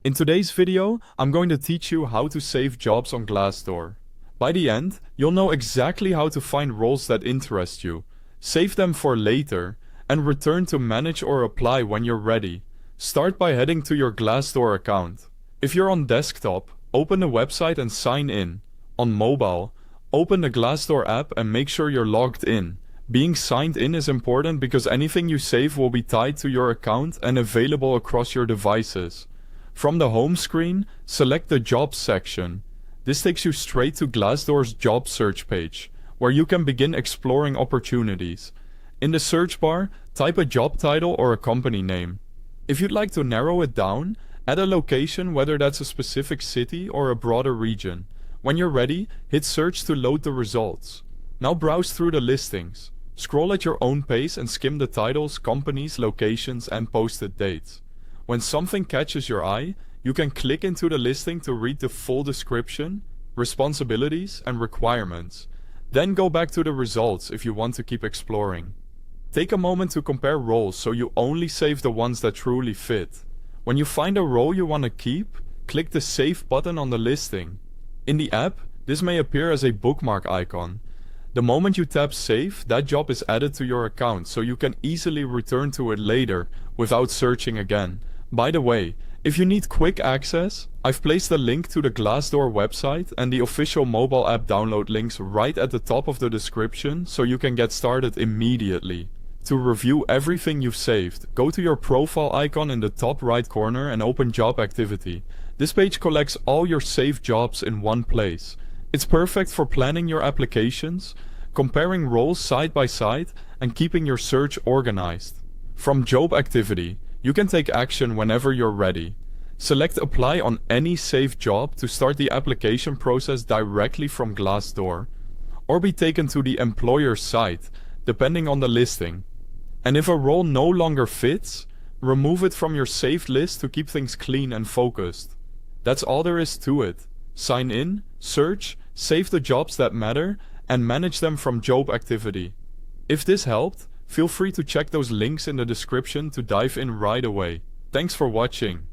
In today's video, I'm going to teach you how to save jobs on Glassdoor. By the end, you'll know exactly how to find roles that interest you, save them for later, and return to manage or apply when you're ready. Start by heading to your Glassdoor account. If you're on desktop, open the website and sign in. On mobile, open the Glassdoor app and make sure you're logged in. Being signed in is important because anything you save will be tied to your account and available across your devices. From the home screen, select the Jobs section. This takes you straight to Glassdoor's job search page, where you can begin exploring opportunities. In the search bar, type a job title or a company name. If you'd like to narrow it down, add a location, whether that's a specific city or a broader region. When you're ready, hit search to load the results. Now browse through the listings. Scroll at your own pace and skim the titles, companies, locations, and posted dates. When something catches your eye, you can click into the listing to read the full description, responsibilities, and requirements. Then go back to the results if you want to keep exploring. Take a moment to compare roles so you only save the ones that truly fit. When you find a role you want to keep, click the Save button on the listing. In the app, this may appear as a bookmark icon. The moment you tap Save, that job is added to your account so you can easily return to it later without searching again. By the way, if you need quick access, I've placed a link to the Glassdoor website and the official mobile app download links right at the top of the description so you can get started immediately. To review everything you've saved, go to your profile icon in the top right corner and open Job Activity. This page collects all your saved jobs in one place. It's perfect for planning your applications, comparing roles side by side, and keeping your search organized. From Job Activity, you can take action whenever you're ready. Select Apply on any saved job to start the application process directly from Glassdoor, or be taken to the employer's site, depending on the listing. And if a role no longer fits, remove it from your saved list to keep things clean and focused. That's all there is to it. Sign in, search, save the jobs that matter, and manage them from Job Activity. If this helped, feel free to check those links in the description to dive in right away. Thanks for watching.